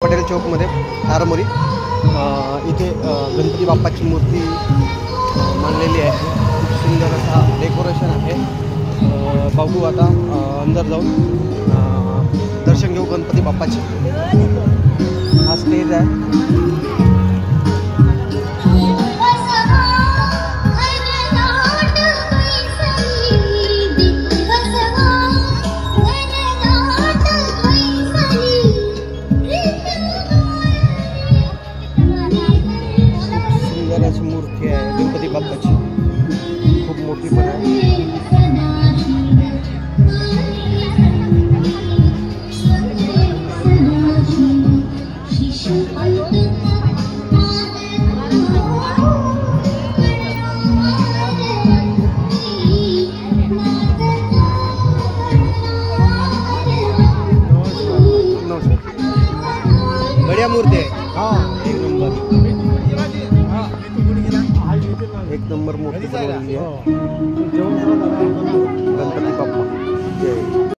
पटेल चौकमध्ये आरमोरी इथे गणपती बाप्पाची मूर्ती मांडलेली आहे. खूप सुंदर असा डेकोरेशन आहे. बघू आता अंदर जाऊन दर्शन घेऊ गणपती बाप्पाचे. हा स्टेज आहे. मूर्ती आहे गणपती बाप्पाची, खूप मोठी पण आहे. बढ़िया मूर्ती आहे. एक नंबर मूर्ती बनवलेली आहे.